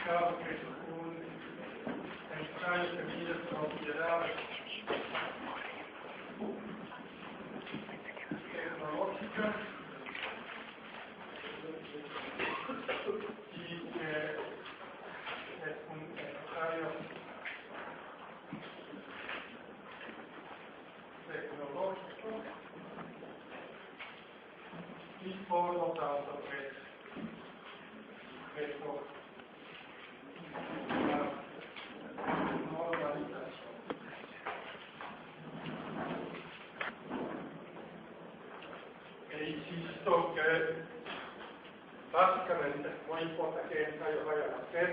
indicado que es un ensayo que mide propiedades tecnológicas y que es un ensayo tecnológico y por lo tanto es sujeto a normalización. E insisto que básicamente no importa qué ensayo vayan a hacer,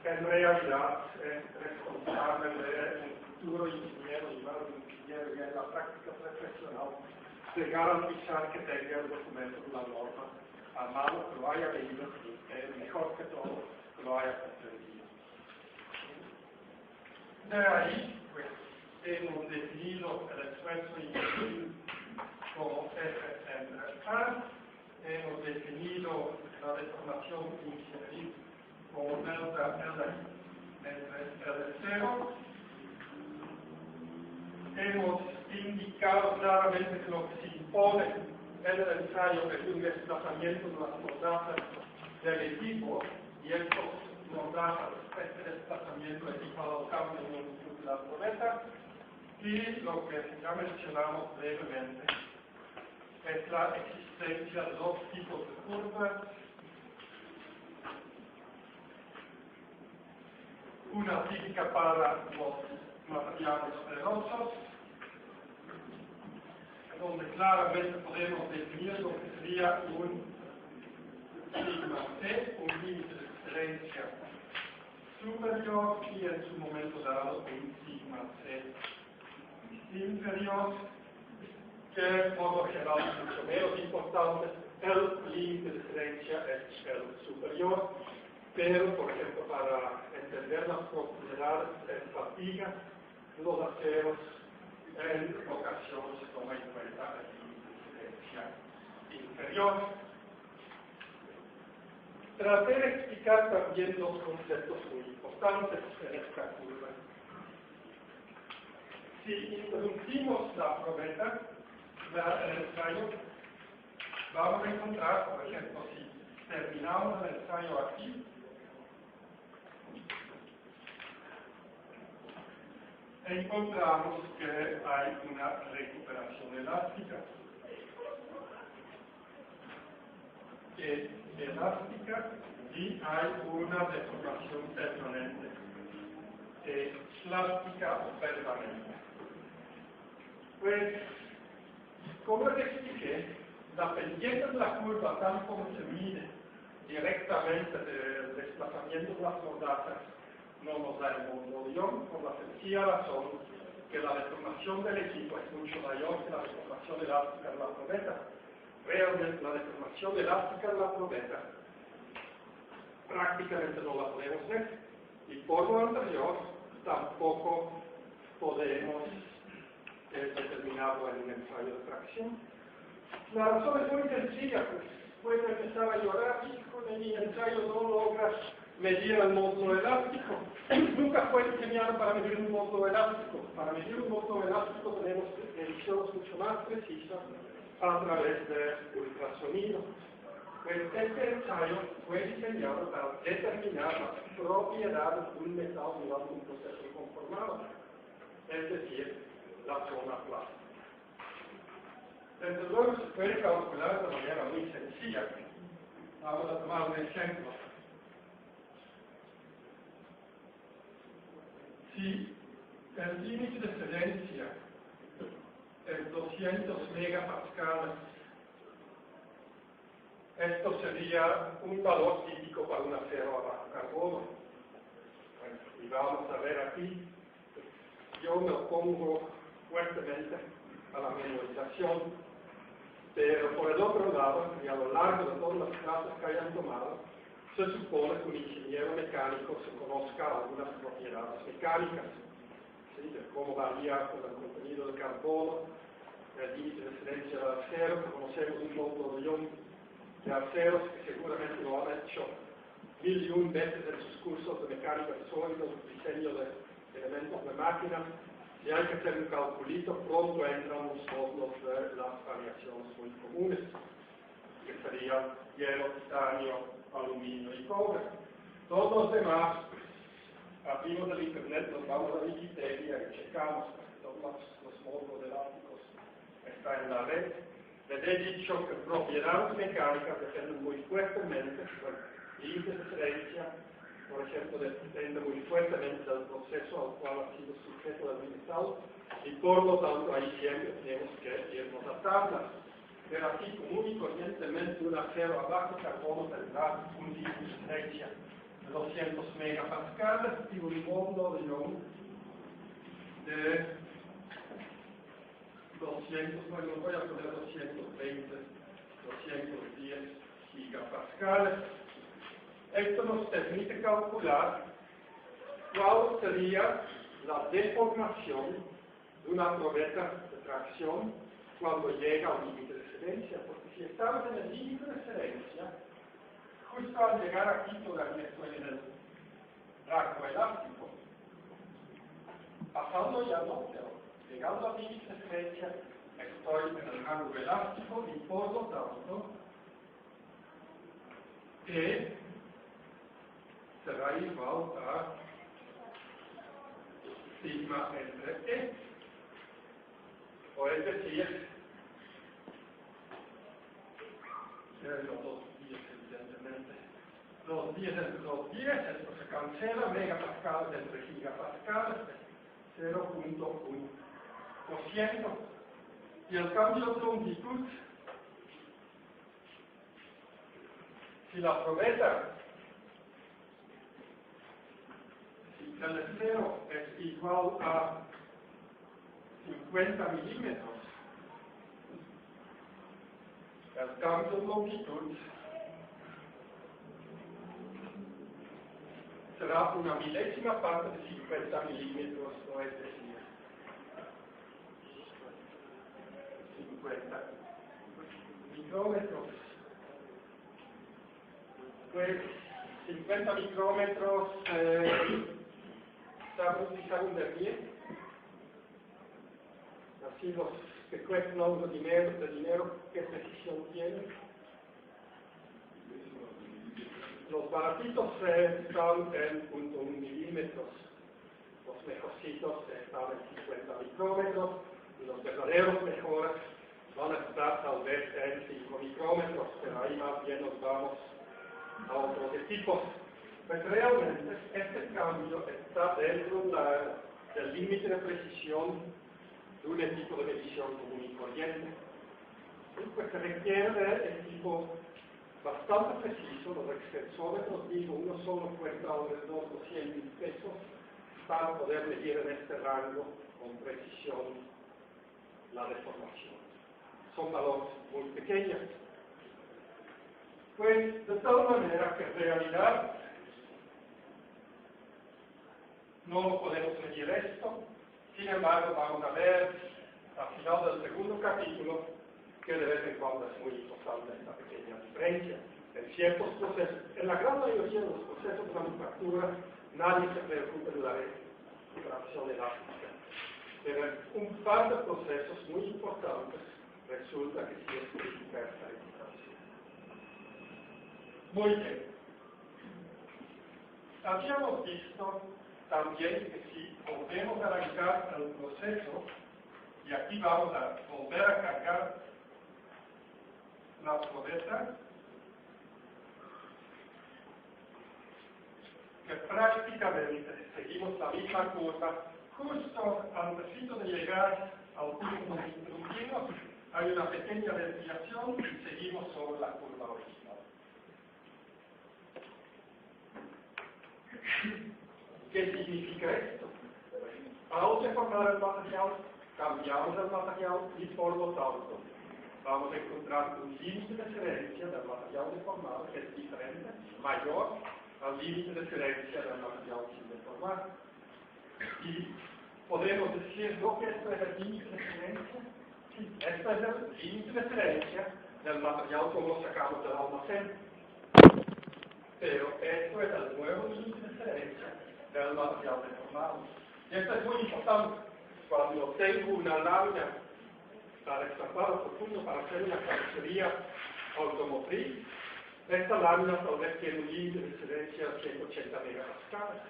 en realidad es responsable de un futuro ingeniero y más un ingeniero ya en la práctica profesional de garantizar que tenga el documento de la norma a mano, que lo haya leído y que mejor que todo que lo haya comprendido. De ahí, pues, hemos definido el esfuerzo ingenieril como FNA, hemos definido la deformación ingenieril como delta L entre L0, hemos indicado claramente que lo que se impone en el ensayo es un desplazamiento de las mordatas del equipo, y estos mordatas, este desplazamiento equipado al cambio de longitud de la cometa, y lo que ya mencionamos brevemente es la existencia de dos tipos de curvas, una típica para los materiales ferrosos, donde claramente podemos definir lo que sería un sigma C, un límite de excelencia superior, y en su momento dado un sigma C inferior, que por lo general es mucho menos importante. El límite de excelencia es el superior, pero por ejemplo para entender las propiedades de fatiga, los aceros en ocasiones se toma en cuenta el límite de excelencia inferior. Traté de explicar también dos conceptos muy importantes en esta curva. Si introducimos la probeta, el ensayo, vamos a encontrar, por ejemplo, si terminamos el ensayo aquí, encontramos que hay una recuperación elástica. Y hay una deformación permanente, plástica o permanente. Pues, como les expliqué, la pendiente de la curva, tal como se mide directamente del desplazamiento de las mordatas, no nos da el módulo de Young, por la sencilla razón que la deformación del equipo es mucho mayor que la deformación elástica de la probeta. Realmente la deformación elástica de la probeta prácticamente no la podemos ver, y por lo anterior tampoco podemos determinarlo en un ensayo de tracción. La razón es muy sencilla, pues puede empezar a llorar y con mi ensayo no logra medir el módulo elástico. Nunca fue diseñado para medir un módulo elástico. Para medir un módulo elástico tenemos mediciones mucho más precisas a través de ultrasonido. Pues este ensayo fue diseñado para determinar las propiedades de un metal durante un proceso conformado, es decir, la zona plástica. Desde luego se puede calcular de manera muy sencilla. Vamos a tomar un ejemplo. Si el límite de excelencia es 200 megapascales, esto sería un valor típico para un acero a bajo carbono. Bueno, y vamos a ver aquí, yo me opongo fuertemente a la memorización, pero por el otro lado, y a lo largo de todas las clases que hayan tomado, se supone que un ingeniero mecánico se conozca algunas propiedades mecánicas, ¿sí? De cómo varía con el contenido de carbono, el límite de excelencia del acero, que conocemos un módulo de Young de aceros que seguramente lo han hecho 1001 veces en sus cursos de mecánica de sólidos, diseño de elementos de máquinas. Si hay que hacer un calculito, pronto entran los módulos de las variaciones muy comunes, que serían hierro, titanio, aluminio y cobre. Todos los demás, abrimos el internet, nos vamos a Wikipedia y checamos, todos los módulos elásticos están en la red. Les he dicho que propiedades mecánicas dependen muy fuertemente, límites de referencia, por ejemplo, depende muy fuertemente del proceso al cual ha sido sujeto el metal, y por lo tanto ahí siempre tenemos que irnos a tablas. Pero aquí común y corrientemente un acero a bajo carbono tendrá un límite de referencia de 200 megapascales y un módulo de ion de 200, bueno, voy a poner 220, 210 gigapascales. Esto nos permite calcular cuál sería la deformación de una probeta de tracción cuando llega al límite de referencia, porque si estamos en el límite de referencia, justo al llegar aquí todavía estoy en el rango elástico. Pasando ya no, pero llegando al límite de referencia, estoy en el rango elástico y por lo tanto, E será igual a sigma entre E. O es decir, los 210 evidentemente. Los 10 entre los 10, esto se cancela, megapascales entre gigapascales, 0.1%. Y el cambio de longitud, si la probeta, si el cero es igual a 50 milímetros, el cambio de longitud será una milésima parte de 50 milímetros, no es decir, 50 micrómetros. Pues 50 micrómetros, ¿saben utilizar un Vernier? Así los que cuestan algo de dinero, ¿qué precisión tienen? Los baratitos están en 0.1 milímetros, los mejorcitos están en 50 micrómetros, y los verdaderos mejores van a estar tal vez en 5 micrómetros, pero ahí más bien nos vamos a otros equipos. Pues realmente este cambio está dentro del límite de precisión de un equipo de medición común y corriente. Pues se requiere de equipo bastante preciso. Los extensores, digo, uno solo cuesta alrededor de 200 pesos para poder medir en este rango con precisión la deformación. Son valores muy pequeños. Pues de tal manera que en realidad no podemos medir esto. Sin embargo, vamos a ver al final del segundo capítulo que de vez en cuando es muy importante esta pequeña diferencia. En ciertos procesos, en la gran mayoría de los procesos de manufactura, nadie se preocupa de la tracción elástica. Pero en un par de procesos muy importantes resulta que sí es crítica esta diferencia. Muy bien. Habíamos visto también que si volvemos a arrancar el proceso, y aquí vamos a volver a cargar la probeta, que prácticamente seguimos la misma curva, justo antes de llegar al punto de interrumpirnos, hay una pequeña desviación y seguimos sobre la curva original. ¿Qué significa esto? Al deformar el material, cambiamos el material y por lo tanto vamos a encontrar un límite de referencia del material deformado que es diferente, mayor al límite de referencia del material sin deformar. Y podemos decir, ¿no que esto es el límite de referencia? Sí, esto es el límite de referencia del material como lo sacamos del almacén. pero esto es el nuevo límite de diferencia del material deformado. Y esto es muy importante. Cuando tengo una lámina para extrapolado profundo para hacer una carrocería automotriz, esta lámina tal vez tiene un límite de diferencia de 180 megapascales.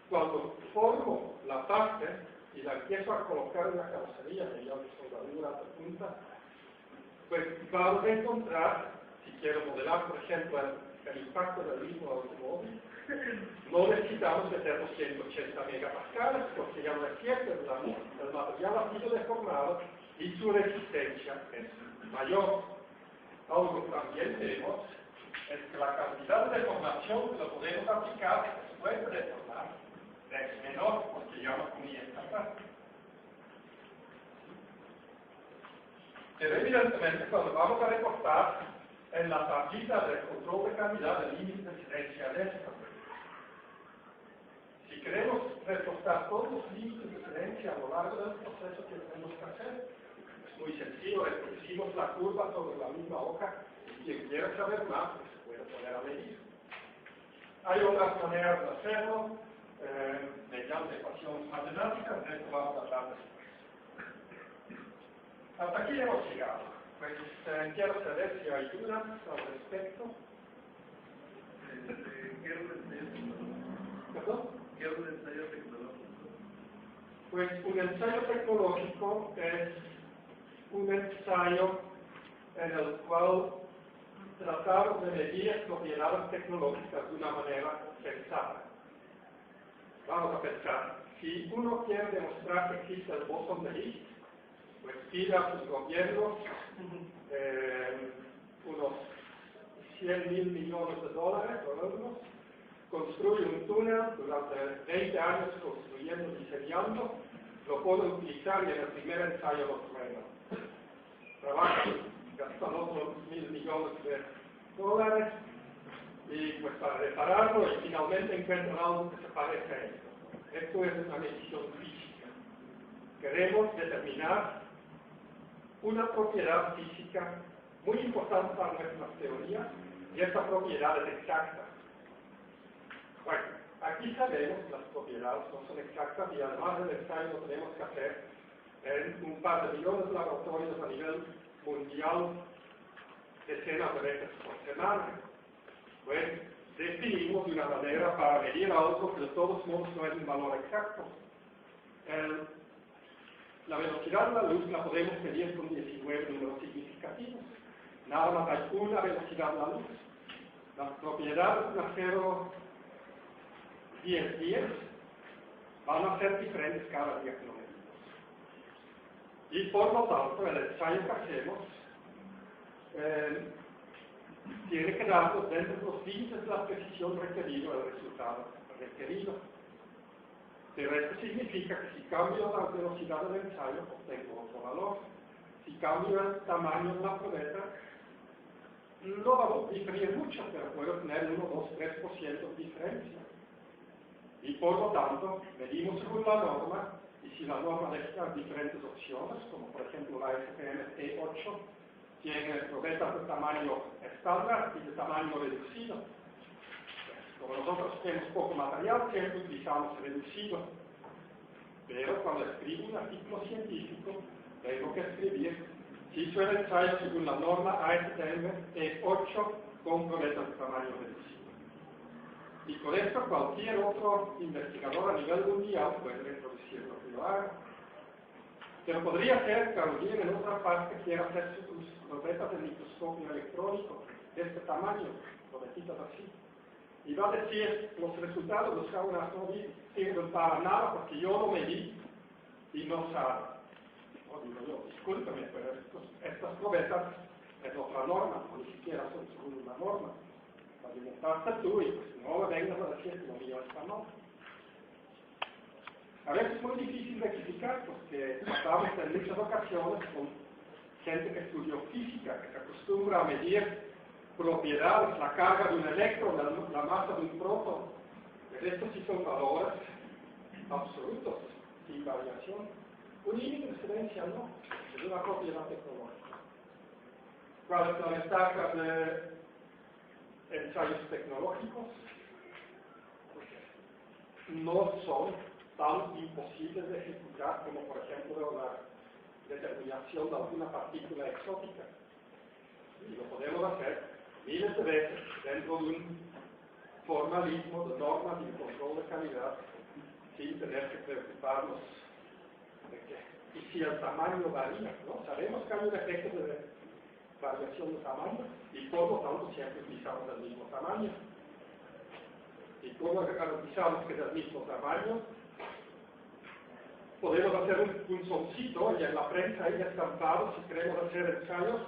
Cuando formo la parte y la empiezo a colocar en la carrocería mediante soldadura de punta, pues vamos a encontrar, si quiero modelar, por ejemplo, el impacto del mismo automóvil, no necesitamos meter los 180 megapascales, porque ya no es cierto, el material ha sido deformado y su resistencia es mayor. Algo que también vemos es que la cantidad de deformación que lo podemos aplicar después de deformar es menor, porque ya no comienza esta parte. Pero evidentemente cuando vamos a reportar en la tablita de control de calidad el límite de diferencia de esta, si queremos reportar todos los límites de diferencia a lo largo del proceso que tenemos que hacer, es muy sencillo, reproducimos la curva sobre la misma hoja y quien quiera saber más, pues se puede poner a medir. Hay otras maneras de hacerlo, mediante ecuaciones matemáticas, de esto vamos a hablar después. Hasta aquí hemos llegado. Pues quiero saber si hay dudas al respecto. ¿Perdón? ¿Qué es un ensayo tecnológico? Pues un ensayo tecnológico es un ensayo en el cual tratamos de medir propiedades tecnológicas de una manera pensada. Vamos a pensar, si uno quiere demostrar que existe el bosón de Higgs, pues pide a sus gobiernos unos 100.000 millones de dólares o euros, construye un túnel durante 20 años construyendo, diseñando, lo puede utilizar y en el primer ensayo lo truena. Trabaja, gastan otros 1.000 millones de dólares y pues para repararlo y finalmente encuentran algo que se parece a esto. Esto es una medición física. Queremos determinar una propiedad física muy importante para nuestras teorías y esta propiedad es exacta. Bueno, aquí sabemos que las propiedades no son exactas y además del ensayo lo tenemos que hacer en un par de millones de laboratorios a nivel mundial, decenas de veces por semana. Pues definimos de una manera para medir algo que de todos modos no es un valor exacto. La velocidad de la luz la podemos medir con 19 números significativos. Nada más hay una velocidad de la luz. Las propiedades de acero 10 van a ser diferentes cada día que lo medimos. Y por lo tanto, el ensayo que hacemos tiene que darnos dentro de los límites de la precisión requerido el resultado requerido. Pero esto significa que si cambio la velocidad del ensayo, obtengo otro valor. Si cambio el tamaño de la probeta, no va a diferir mucho, pero puedo tener 1, 2, 3% de diferencia. Y por lo tanto, medimos según la norma, y si la norma deja diferentes opciones, como por ejemplo la SPM E8, tiene probetas de tamaño estándar y de tamaño reducido. Como nosotros tenemos poco material, siempre utilizamos reducido. Pero cuando escribo un artículo científico, tengo que escribir si hizo el ensayo según la norma ASTM E8 con probetas de tamaño reducido. Y con esto cualquier otro investigador a nivel mundial puede reproducir lo que yo haga. Pero podría ser que alguien en otra parte quiera hacer sus probetas de microscopio electrónico de este tamaño, probetitas así. Y va a decir, los resultados de los que aún no sirven para nada porque yo lo medí y no sabe. O digo yo, discúlpeme, pero estas probetas es otra norma, o ni siquiera son según una norma. Alimentarte tú y pues no me vengas a decir que lo mío está mal. A veces es muy difícil de explicar porque tratamos en muchas ocasiones con gente que estudió física, que se acostumbra a medir propiedades, la carga de un electrón, la masa de un próton. Pero estos sí son valores absolutos, sin variación. Un límite de diferencia no, es una propiedad tecnológica. ¿Cuál es la ventaja de ensayos tecnológicos no son tan imposibles de ejecutar como, por ejemplo, la determinación de alguna partícula exótica. Y lo podemos hacer miles de veces dentro de un formalismo de normas y de control de calidad sin tener que preocuparnos de que, y si el tamaño varía, ¿no? Sabemos que hay un efecto de variación de tamaño y por lo tanto siempre utilizamos el mismo tamaño. ¿Y cómo garantizamos que es el mismo tamaño? Podemos hacer un punzoncito y en la prensa ahí estampado, si queremos hacer ensayos,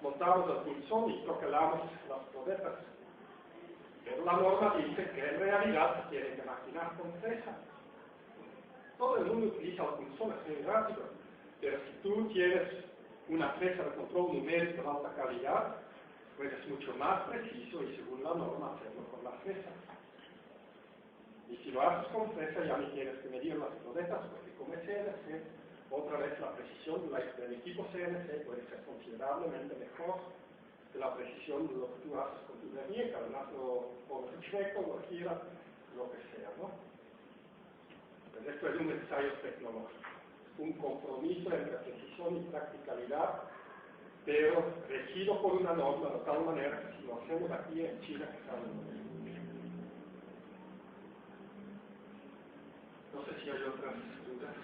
montamos el punzón y troquelamos las probetas. Pero la norma dice que en realidad se tiene que maquinar con fresa. Todo el mundo utiliza el punzón, es muy rápido. Pero si tú tienes una fresa de control numérico de alta calidad, pues es mucho más preciso y según la norma hacerlo con la fresa. Y si lo haces con fresa ya ni tienes que medir las probetas, porque como es CNC, otra vez la precisión del equipo CNC puede ser considerablemente mejor que la precisión de lo que tú haces con tu vernier, además lo pones chueco, lo giras, lo que sea, ¿no? Pues esto es un ensayo tecnológico, un compromiso entre precisión y practicalidad, pero regido por una norma de tal manera que si lo hacemos aquí en China, que sabe lo mismo. No sé si hay otras dudas.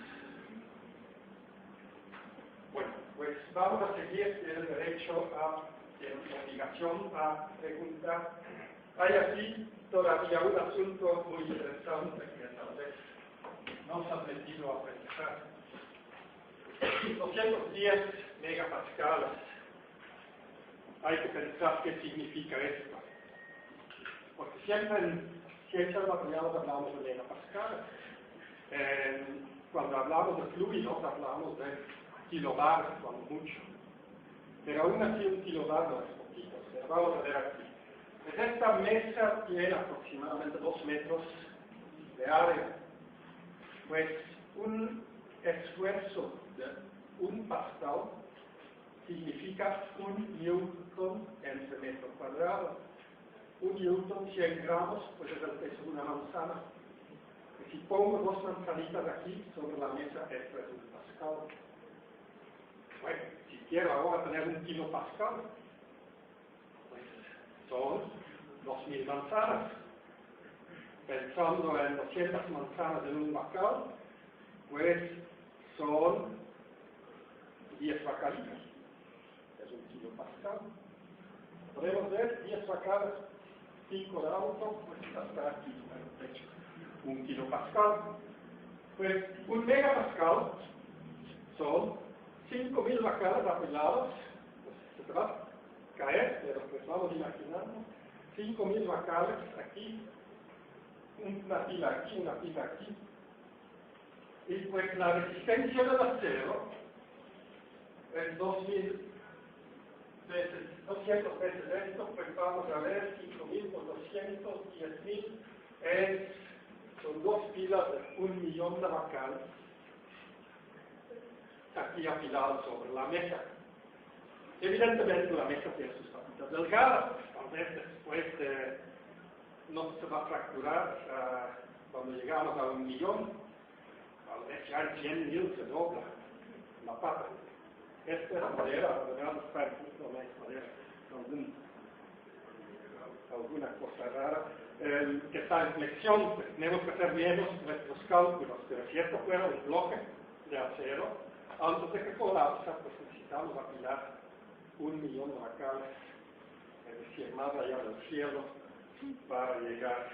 Bueno, pues vamos a seguir. Tiene derecho tiene obligación a preguntar. Hay aquí todavía un asunto muy interesante que tal vez no se ha metido a pensar. 210 megapascales. Hay que pensar qué significa esto. Porque siempre en ciencias materiales hablamos de megapascales. Cuando hablamos de fluidos, hablamos de kilobar, cuando mucho. Pero aún así un kilobar no es poquito. Vamos a ver aquí. Pues esta mesa tiene aproximadamente 2 metros de área. Pues un esfuerzo de 1 pascal significa 1 newton entre metro cuadrado. 1 newton, 100 gramos, pues es el peso de una manzana. Si pongo 2 manzanitas aquí sobre la mesa, esto es 1 pascal. Bueno, si quiero ahora tener 1 kilopascal, pues son 2000 manzanas. Pensando en 200 manzanas en un bacal, pues son 10 bacalitos. Es 1 kilopascal. Podemos ver 10 bacales, 5 de alto, pues hasta aquí, en el techo. 1 kilopascal. Pues 1 megapascal son 5000 bacales apilados, pues se va a caer, pero pues vamos imaginando, 5000 bacales aquí, una pila aquí, una pila aquí. Y pues la resistencia del acero es 2000 veces, 200 veces esto, pues vamos a ver 5000 por 200, 10.000 son 2 pilas de 1.000.000 de bacales aquí apilados sobre la mesa. Evidentemente la mesa tiene sus tapitas delgadas, tal vez después no se va a fracturar cuando llegamos a 1.000.000, tal vez ya en 100.000 se dobla la pata. Esta es madera, ¿verdad? No es madera, alguna cosa rara, que está en flexión, pues tenemos que hacer bien nuestros cálculos, pero si esto fuera un bloque de acero, antes de que colapsa, pues necesitamos apilar 1.000.000 de bacales, es decir, más allá del cielo, para llegar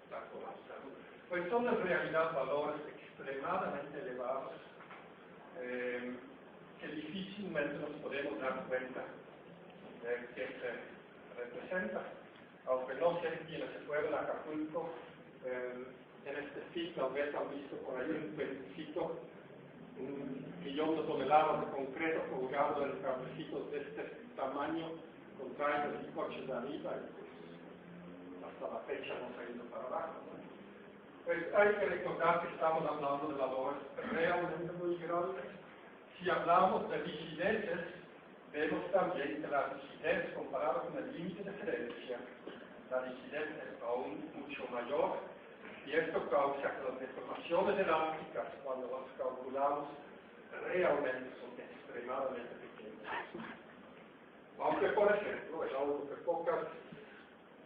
a colapsar. Pues son en realidad valores extremadamente elevados, que difícilmente nos podemos dar cuenta de qué se representa. Aunque no sé quiénes se fueron a Acapulco, en este sitio, tal vez han visto por ahí un pedacito, 1.000.000 de toneladas de concreto colgado en cablecitos de este tamaño, con trailers y coches de arriba, y pues hasta la fecha no se ha ido para abajo. Pues hay que recordar que estamos hablando de valores realmente muy grandes. Si hablamos de rigideces, vemos también que la rigidez comparada con el límite de referencia, la rigidez es aún mucho mayor, y esto causa que las deformaciones elásticas, cuando las calculamos, realmente son extremadamente pequeñas. Aunque, por ejemplo, es algo que pocas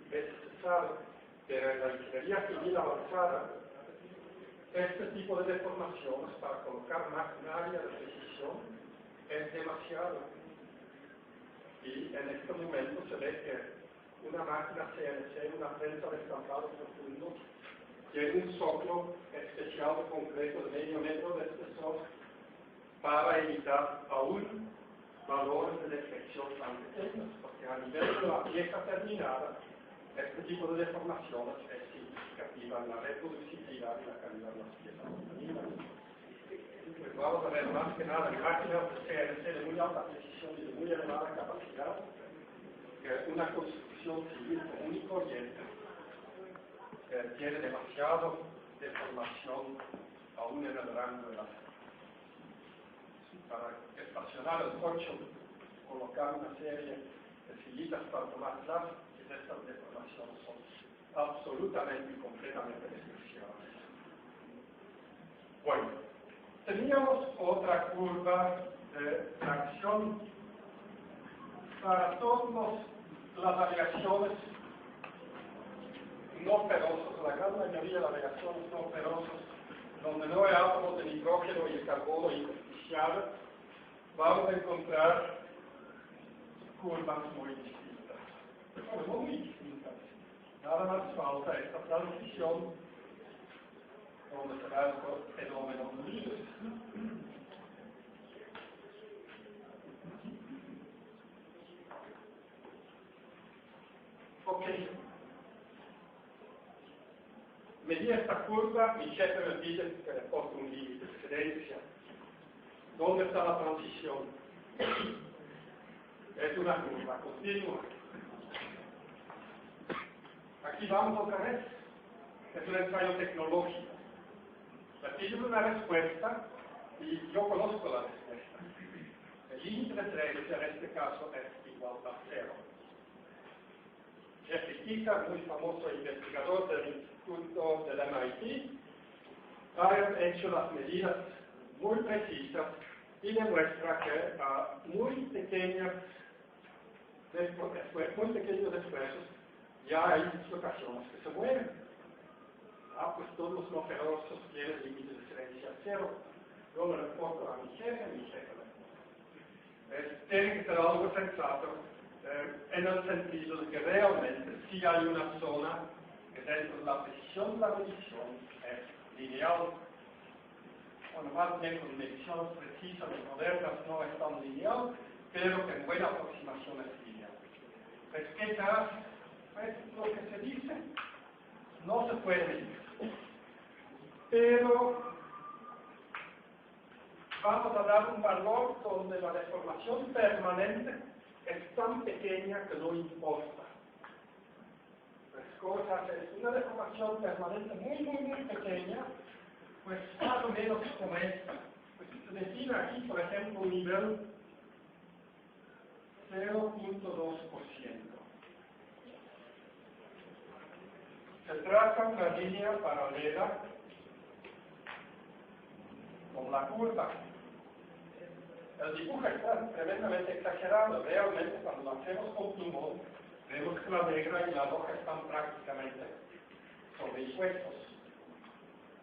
veces se sabe, pero en la ingeniería civil avanzada, este tipo de deformaciones para colocar maquinaria de precisión es demasiado. Y en este momento se ve que una máquina CNC, una prensa de estampado profundo, tiene un soclo especial de concreto de medio metro de espesor para evitar aún valores de deflexión tan pequeños, porque a nivel de la pieza terminada, este tipo de deformaciones es significativa en la reproducibilidad y la calidad de las piezas obtenidas. Pues vamos a ver más que nada en máquinas de CNC de muy alta precisión y de muy elevada capacidad, que una construcción civil común y corriente tiene demasiado deformación aún en el rango de la para estacionar el coche, colocar una serie de sillitas para tomar clases, y estas deformaciones son absolutamente y completamente despreciables. Bueno, teníamos otra curva de tracción para todas las aleaciones no ferosas, la gran mayoría de aleaciones no ferosas, donde no hay átomos de nitrógeno y el carbono intersticial, vamos a encontrar curvas muy distintas. Bueno, no muy distintas. Nada más falta esta transición donde se da el fenómeno libre. Ok. Medí esta curva, mi jefe me pide que le ponga un límite de referencia. ¿Dónde está la transición? Es una curva continua. Aquí vamos otra vez. Es un ensayo tecnológico. Le pido una respuesta y yo conozco la respuesta. El límite de referencia en este caso es igual a 0. Jeffrey Ticker, muy famoso investigador del Instituto del MIT, ha hecho las medidas muy precisas y demuestra que a muy pequeños esfuerzos ya hay dislocaciones que se mueven. Pues todos los no ferosos tienen límite de referencia 0. Yo lo reporto a mi jefe tiene que ser algo sensato en el sentido de que realmente sí hay una zona que dentro de la precisión de la medición es lineal. Bueno, más bien con mediciones precisas y modernas no es tan lineal, pero que en buena aproximación es lineal. Pues, ¿qué tal? Pues lo que se dice no se puede medir. Pero vamos a dar un valor donde la deformación permanente es tan pequeña que no importa. Pues, ¿cómo se hace? Una deformación permanente muy pequeña, pues más o menos como esta. Pues se define aquí, por ejemplo, un nivel 0.2%. Se traza una línea paralela con la curva. El dibujo está tremendamente exagerado. Realmente, cuando lo hacemos con plumón, vemos que la negra y la roja están prácticamente sobreimpuestos.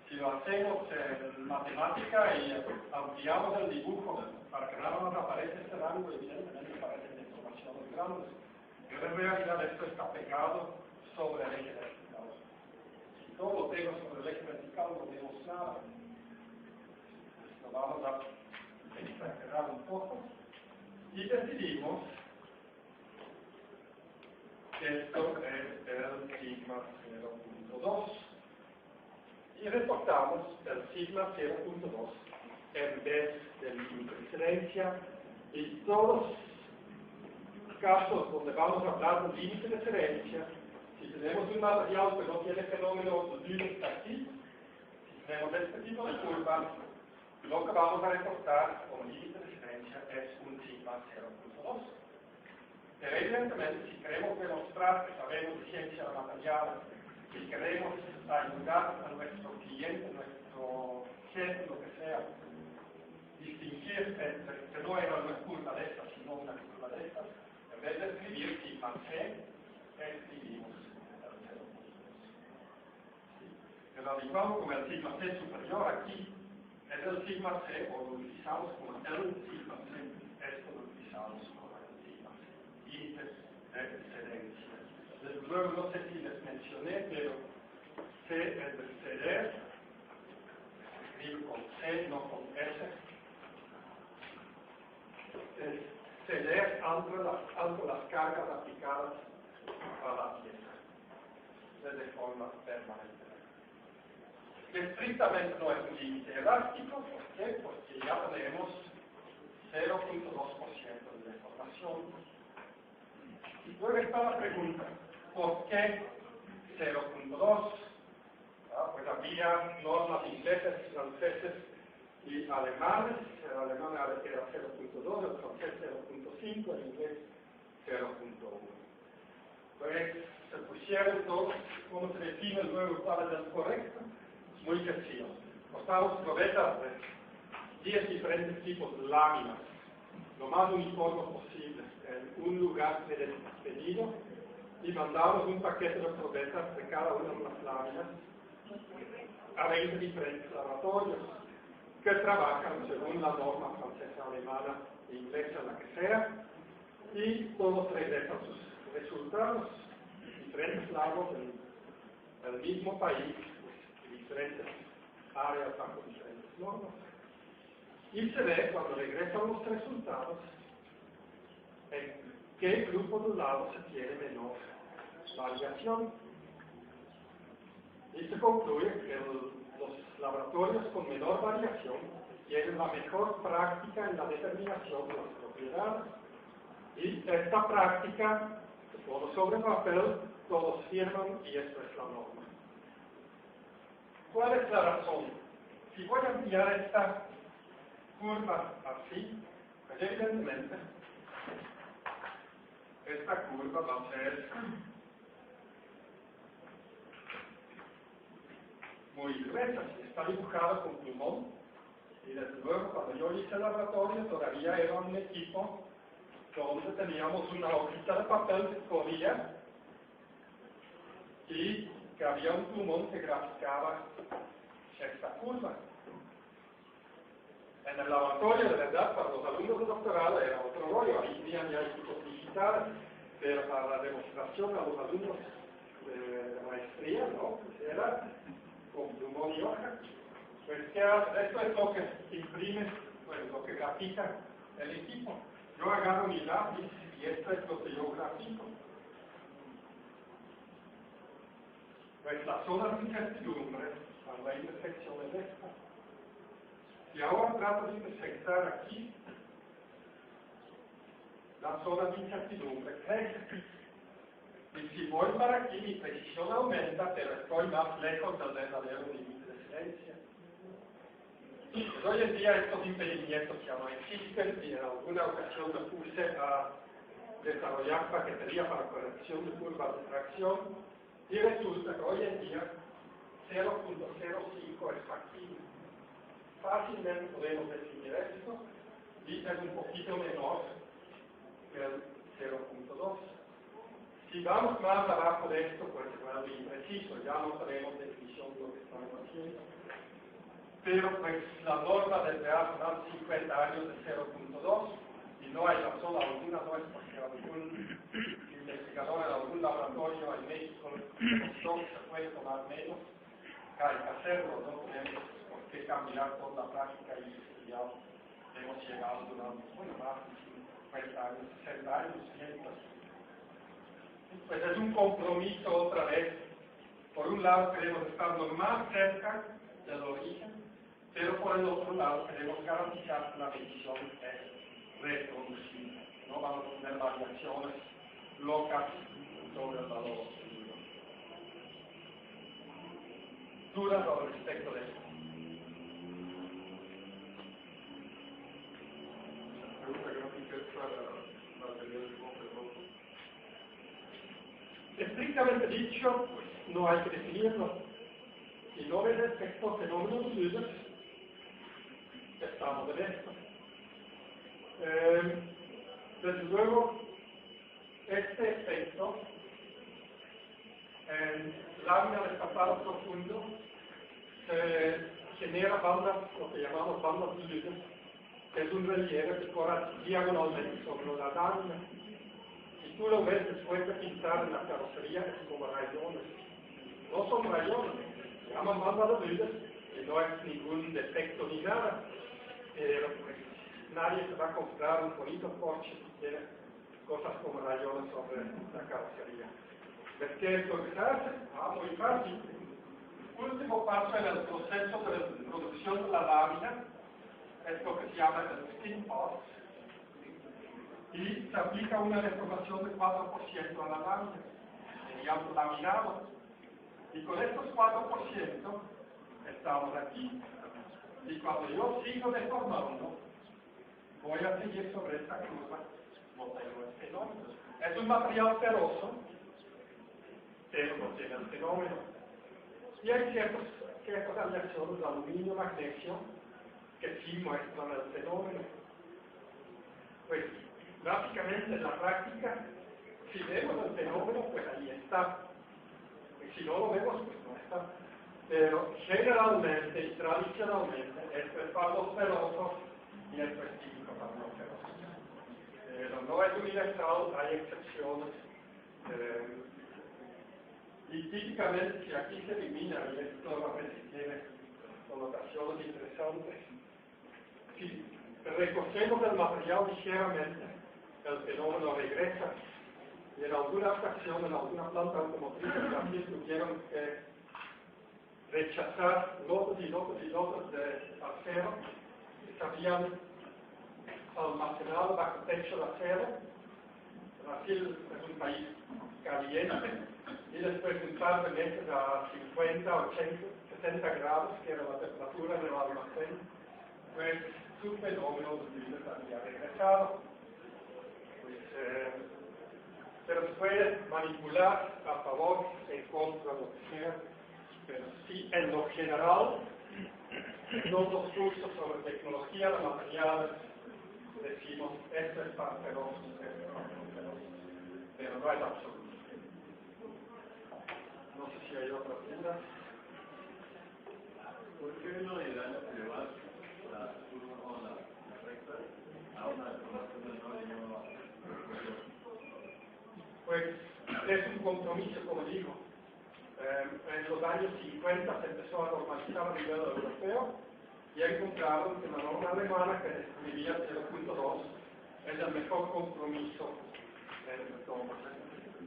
Si lo hacemos en matemática y ampliamos el dibujo para que nada más aparezca este rango, evidentemente aparecen deformaciones grandes. Pero en realidad esto está pegado sobre el eje vertical. Si todo lo pego sobre el eje vertical, no vemos nada. Lo vamos a exagerar un poco y decidimos que esto es el sigma 0.2 y reportamos el sigma 0.2 en vez del límite de referencia, y todos los casos donde vamos a hablar de un límite de referencia, si tenemos un material que no tiene fenómeno de Lübeck aquí, si tenemos este tipo de curva, Lo que vamos a reportar como límite de referencia es un sigma 0.2. Pero evidentemente, si queremos demostrar que sabemos de ciencia de materiales, si queremos ayudar a nuestro cliente, nuestro jefe, lo que sea, distinguir entre que no era una curva de estas, sino una curva de estas, en vez de escribir sigma c, escribimos el 0.2. El adecuado como el sigma c superior aquí es el sigma c, o lo utilizamos como el sigma c, esto lo utilizamos como el sigma c, índice de excedencia. Desde luego, no sé si les mencioné, pero c es de ceder, se escribe con c, no con s. Es ceder ante las cargas aplicadas a la pieza, de forma permanente. Estrictamente no es un límite elástico, ¿por qué? Porque ya tenemos 0.2% de deformación. Y luego está la pregunta, ¿por qué 0.2? Pues había normas inglesas, franceses y alemanes. El alemán era 0.2, el francés 0.5, el inglés 0.1. Pues se pusieron todos, ¿cómo se define luego cuál es el correcto? Muy sencillo. Cortamos probetas de 10 diferentes tipos de láminas, lo más uniforme posible, en un lugar predefinido, y mandamos un paquete de probetas de cada una de las láminas a 20 diferentes laboratorios que trabajan según la norma francesa, alemana, inglesa, la que sea, y todos regresan sus resultados, diferentes lagos del mismo país, diferentes áreas bajo diferentes normas. Y se ve cuando regresan los resultados en qué grupo de lados se tiene menor variación. Y se concluye que los laboratorios con menor variación tienen la mejor práctica en la determinación de las propiedades. Y esta práctica se pone sobre papel, todos firman y esto es la norma. ¿Cuál es la razón? Si voy a enviar esta curva así, pues evidentemente esta curva va a ser muy gruesa, si está dibujada con plumón, y desde luego cuando yo hice el laboratorio todavía era un equipo donde teníamos una hojita de papel que corría y que había un plumón que graficaba esta curva. En el laboratorio, de verdad, para los alumnos de doctorado era otro rollo, ahí tenían ya equipos digitales, pero para la demostración a los alumnos de maestría, ¿no? Pues era con plumón y hoja. Pues, ¿qué hace? Esto es lo que imprime, pues, lo que grafica el equipo. Yo agarro mi lápiz y esto es lo que yo grafico. Pues la zona de incertidumbre a la intersección es esta. Y ahora trato de intersectar aquí la zona de incertidumbre crece. Y si voy para aquí, mi precisión aumenta, pero estoy más lejos del verdadero límite de excelencia. Pues hoy en día estos impedimentos ya no existen, y en alguna ocasión me puse a desarrollar paquetería para corrección de curvas de tracción, y resulta que hoy en día 0.05 es factible. Fácilmente podemos definir esto, y es un poquito menor que el 0.2. Si vamos más abajo de esto, pues es algo impreciso, ya no tenemos definición de lo que estamos haciendo. Pero pues la norma desde hace más de 50 años de 0.2, y no hay razón alguna, no es porque algún investigador en algún laboratorio en México demostró que se puede tomar menos, que hay que hacerlo, no tenemos por qué cambiar toda la práctica y ya hemos llegado durante, más de 50 años, 60 años, 100 años. Pues es un compromiso otra vez. Por un lado queremos estar lo más cerca del origen, pero por el otro lado queremos garantizar que la medición es reproducible. No vamos a tener variaciones locas sobre el valor obtenido. ¿Dudas al respecto de esto? Estrictamente dicho, no hay que definirlo. Si no ves estos fenómenos libres, estamos en esto. Desde luego, este efecto en lámina de pasado profundo genera bandas, lo que llamamos bandas libres, que es un relieve que corre diagonalmente sobre la lámina. Si tú lo ves después de pintar en la carrocería, es como rayones. No son rayones, se llaman bandas libres y no es ningún defecto ni nada. Pero pues, nadie se va a comprar un bonito coche si tiene cosas como rayones sobre la carrocería. ¿Qué es lo que se hace? Muy fácil. Último paso en el proceso de producción de la lámina es lo que se llama el spin pass, y se aplica una deformación de 4% a la lámina, mediante laminado. Y con estos 4% estamos aquí. Y cuando yo sigo deformando, voy a seguir sobre esta curva, no tengo el fenómeno. Es un material feroso, pero no tiene el fenómeno. Y hay ciertas aleaciones de aluminio, magnesio, que sí muestran el fenómeno. Pues, básicamente en la práctica, si vemos el fenómeno, pues ahí está. Y si no lo vemos, pues no está. Pero generalmente y tradicionalmente, esto es para los ferosos y esto es típico para los ferosos. Pero no es universal, hay excepciones. Y típicamente, si aquí se elimina, y esto a veces tiene connotaciones interesantes, si recogemos el material ligeramente, el fenómeno regresa. Y en alguna ocasión, en alguna planta automotriz, aquí tuvieron que rechazar lotes y lotes y lotes de acero que se habían almacenado bajo techo de acero. Brasil es un país caliente, y después de un par de meses a 50, 80, 60 grados, que era la temperatura del almacén, pues su fenómeno de libres había regresado. Pues, pero se puede manipular a favor, en contra, lo que sea, pero sí, en lo general, todos los cursos sobre tecnología de materiales decimos, esto es para feroces, esto es para feroces, pero no es absoluto. No sé si hay otras dudas. ¿Por qué no ideal llevar la curva o la recta a una deformación del no y no a... Pues es un compromiso, como digo. En los años 50 se empezó a normalizar a nivel europeo y encontraron que la norma alemana, que describía 0.2, es el mejor compromiso entre todos.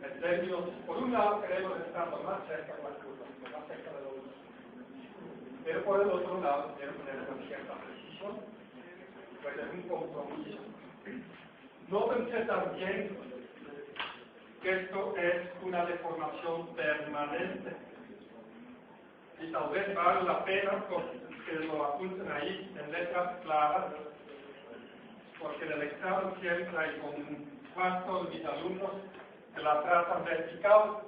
En términos, por un lado queremos estar lo más cerca de la curva, lo más cerca de los otros, pero por el otro lado quiero tener una cierta precisión, pues es un compromiso. Nótense también que esto es una deformación permanente, y tal vez vale la pena que lo apunten ahí en letras claras, porque en el examen siempre hay como un cuarto de mis alumnos que la tratan vertical,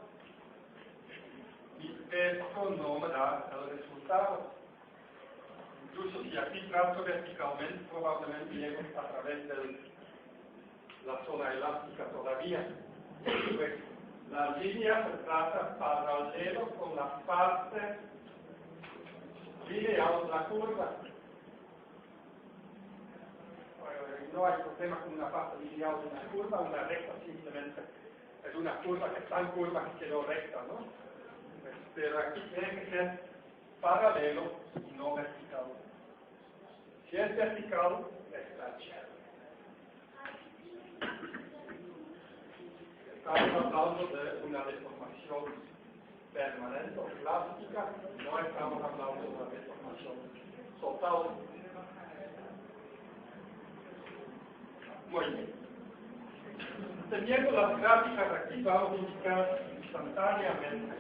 y esto no me da el resultado. Incluso si aquí trato verticalmente, probablemente llego a través de la zona elástica todavía. Pues, la línea se traza paralelo con la parte lineal de la curva. No hay problema con una parte lineal de una curva, una recta simplemente es una curva que es tan curva que quedó recta, ¿no? Pero aquí tiene que ser paralelo y no vertical. Si es vertical, está chévere. Estamos hablando de una deformación permanente o plástica, no estamos hablando de una deformación total. Muy bien. Teniendo las gráficas aquí, vamos a indicar instantáneamente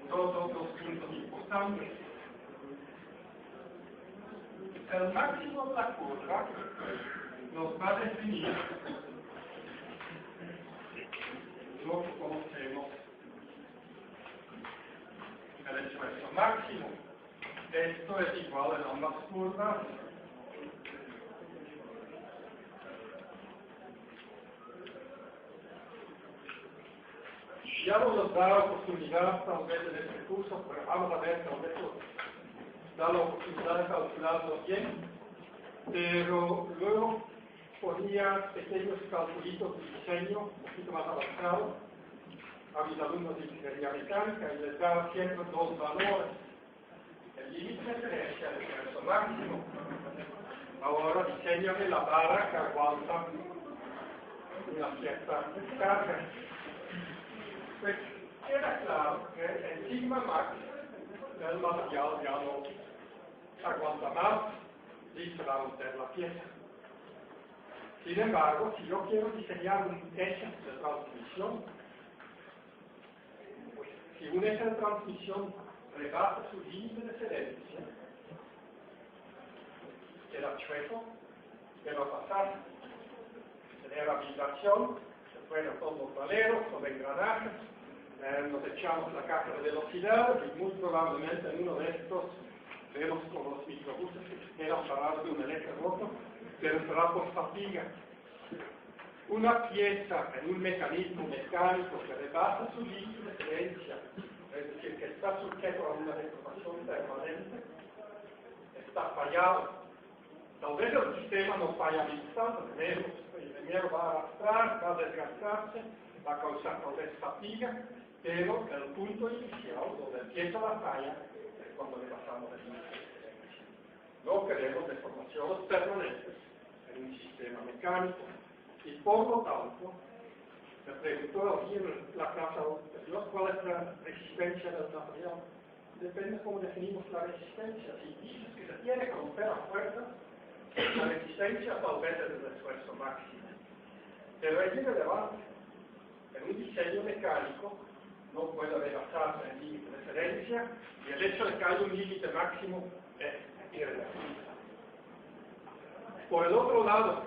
todos los puntos importantes. El máximo de la curva nos va a definir lo que conocemos el esfuerzo máximo. Esto es igual en ambas curvas. Ya nos da la oportunidad, tal vez en este curso, pero vamos a ver, tal vez nos da la oportunidad de calcularlo bien, pero luego ponía pequeños calculitos de diseño, un poquito más avanzado, a mis alumnos de ingeniería mecánica y les daba siempre dos valores. El límite de referencia del esfuerzo máximo. Ahora diseñame la barra que aguanta una cierta carga. Pues queda claro que el sigma max del material ya no aguanta más y se va a romper la pieza. Sin embargo, si yo quiero diseñar un eje de transmisión, pues si un eje de transmisión rebasa su límite de excelencia, queda chueco, ¿qué va a pasar? Genera vibración, se fueron todos los valeros, los engranajes, nos echamos la caja de velocidad y muy probablemente en uno de estos vemos como los microbuses que se quedan parados de un eje roto, pero será por fatiga. Una pieza en un mecanismo mecánico que rebasa su límite de excelencia, es decir, que está sujeto a una deformación permanente, está fallado. Tal vez el sistema no falla al instante, primero va a arrastrar, va a desgastarse, va a causar tal vez fatiga, pero el punto inicial donde empieza la falla es cuando rebasamos el límite de excelencia. No queremos deformaciones permanentes en un sistema mecánico. Y por lo tanto, me preguntó aquí en la clase anterior cuál es la resistencia del material. Depende cómo definimos la resistencia. Si dices que se tiene que romper a fuerza, la resistencia tal vez es el esfuerzo máximo. Pero es irrelevante. En un diseño mecánico no puede rebasarse el límite de excelencia y el hecho de que haya un límite máximo es irrelevante. Por el otro lado,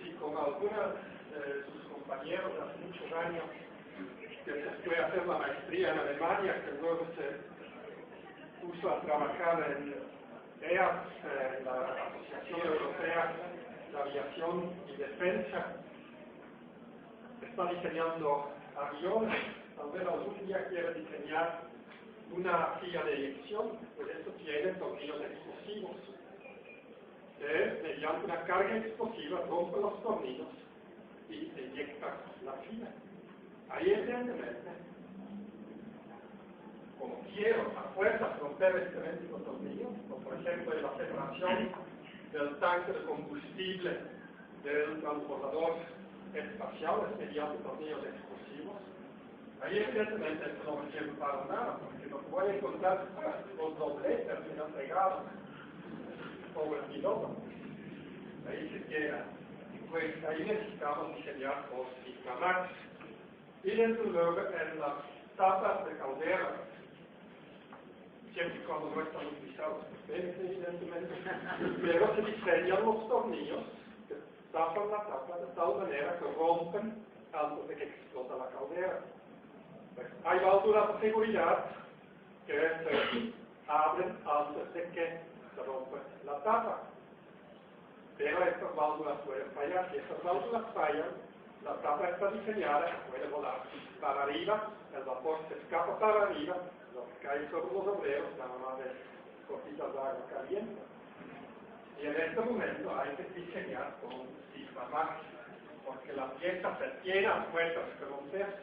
si con algunos de sus compañeros hace muchos años que se fue a hacer la maestría en Alemania, que luego se puso a trabajar en EADS, la Asociación Europea de Aviación y Defensa, está diseñando aviones, tal vez algún día quiere diseñar una silla de eyección, pues esto tiene tornillos explosivos. Mediante una carga explosiva rompe los tornillos y eyecta la silla. Ahí evidentemente, como quiero a fuerza romper este bendito tornillo, como por ejemplo en la separación del tanque de combustible del transportador espacial mediante tornillos explosivos, ahí evidentemente esto no me sirve para nada, porque no voy a encontrar los dobletes que han pegado sobre el piloto. Ahí se queda. Pues ahí necesitamos diseñar por sigma max. Y desde luego en las tapas de caldera, siempre y cuando no están utilizados por PVC, evidentemente, pero se diseñan los tornillos que tapan la tapa de tal manera que rompen antes de que explota la caldera. Pues hay válvulas de seguridad que se abren antes de que se rompa la tapa. Pero estas válvulas pueden fallar. Si estas válvulas fallan, la tapa está diseñada que puede volar para arriba, el vapor se escapa para arriba, lo que cae sobre los obreros, nada más de gotitas de agua caliente. Y en este momento hay que diseñar con sigma max, porque la pieza se tiene a fuerzas que romper.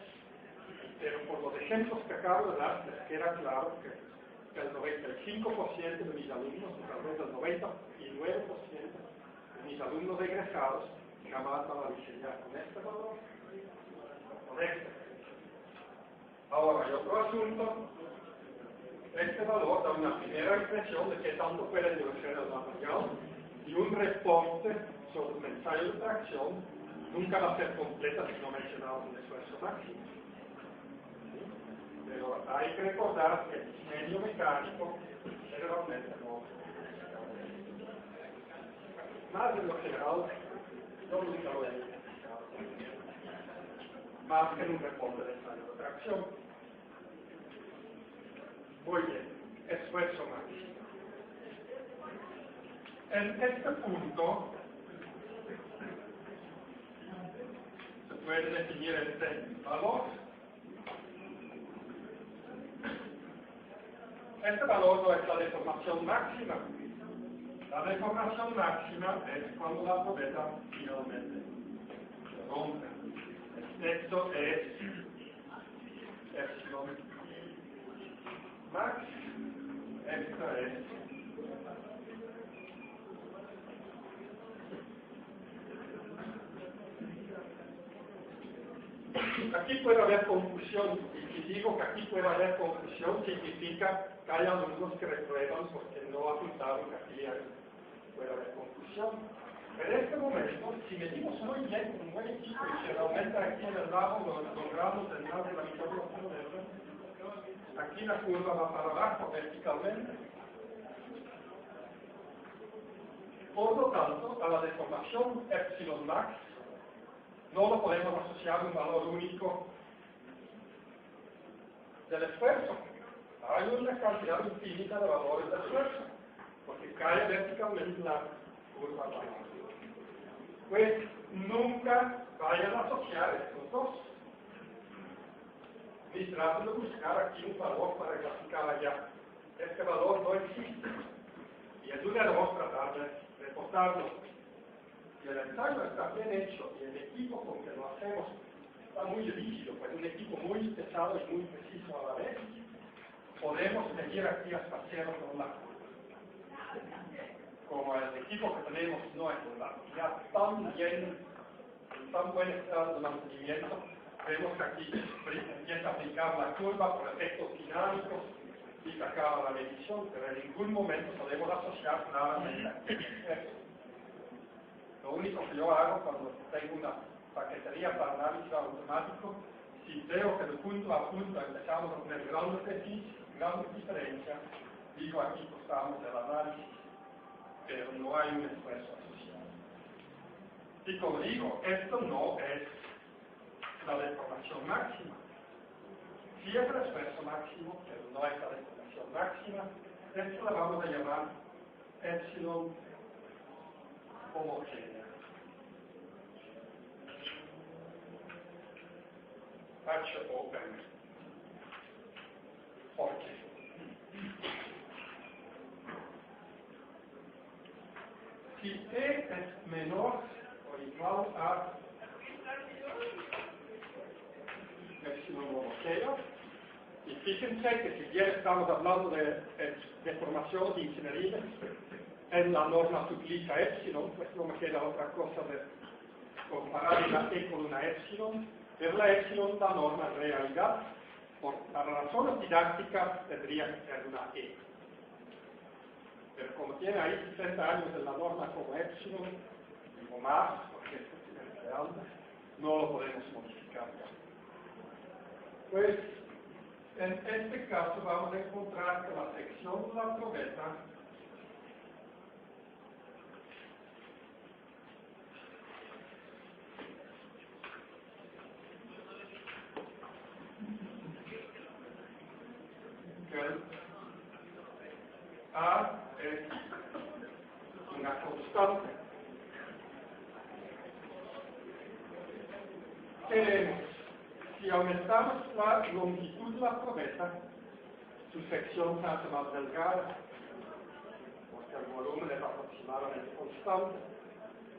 Pero por los ejemplos que acabo de dar, les queda claro que el 95% de mis alumnos, tal vez el 99%, mis alumnos egresados jamás van a diseñar con este valor, con este. Ahora, hay otro asunto. Este valor da una primera impresión de qué tanto puede endurecer el material y un reporte sobre un ensayo de tracción nunca va a ser completa si no mencionamos el esfuerzo máximo. ¿Sí? Pero hay que recordar que el diseño mecánico generalmente no. más en lo general, no nunca lo he identificado, más que en un reporte de ensayo de tracción. Muy bien, esfuerzo máximo. En este punto se puede definir este valor. Este valor no es la deformación máxima. La deformación máxima es cuando la probeta finalmente se rompe. Esto es epsilon max. Esto es aquí puede haber confusión, y si digo que aquí puede haber confusión, significa que hay alumnos que reprueban porque no apuntaron que aquí puede haber confusión. Pero en este momento, si medimos muy bien, con un buen equipo, y se aumenta aquí en el lado, logramos el lado de la mitad de los kilómetros, aquí la curva va para abajo verticalmente. Por lo tanto, a la deformación epsilon max, no lo podemos asociar a un valor único del esfuerzo. Hay una cantidad infinita de valores de esfuerzo, porque cae verticalmente la curva para abajo. Pues nunca vayan a asociar estos dos. Ni traten de buscar aquí un valor para graficar allá. Este valor no existe. Y es un error tratar de reportarlo. Y el ensayo está bien hecho, y el equipo con que lo hacemos está muy rígido, pues un equipo muy pesado y muy preciso a la vez. Podemos medir aquí hasta 0 con la curva. Como el equipo que tenemos no es ya tan bien, en tan buen estado de mantenimiento, vemos que aquí empieza a aplicar la curva por efectos dinámicos y se acaba la medición, pero en ningún momento podemos asociar nada a eso. Lo único que yo hago cuando tengo una paquetería para análisis automático, si veo que de punto a punto empezamos a tener grandes diferencias, digo aquí cortamos el análisis, pero no hay un esfuerzo asociado. Y como digo, esto no es la deformación máxima. Sí es el esfuerzo máximo, pero no es la deformación máxima. Esto la vamos a llamar epsilon homogénea. HOM. ¿Por qué? Si E es menor o igual a epsilon homogéneo, y fíjense que si bien estamos hablando de deformaciones ingeneriles, en la norma se utiliza epsilon, pues no me queda otra cosa de comparar una E con una epsilon, pero la epsilon da norma en realidad, para razones didácticas tendría que ser una E. Pero como tiene ahí 60 años en la norma como epsilon, o más, porque esto es real, no lo podemos modificar. Pues, en este caso vamos a encontrar que la sección de la probeta A es una constante. Si aumentamos la longitud de la probeta, su sección se hace más delgada, porque el volumen es aproximadamente constante.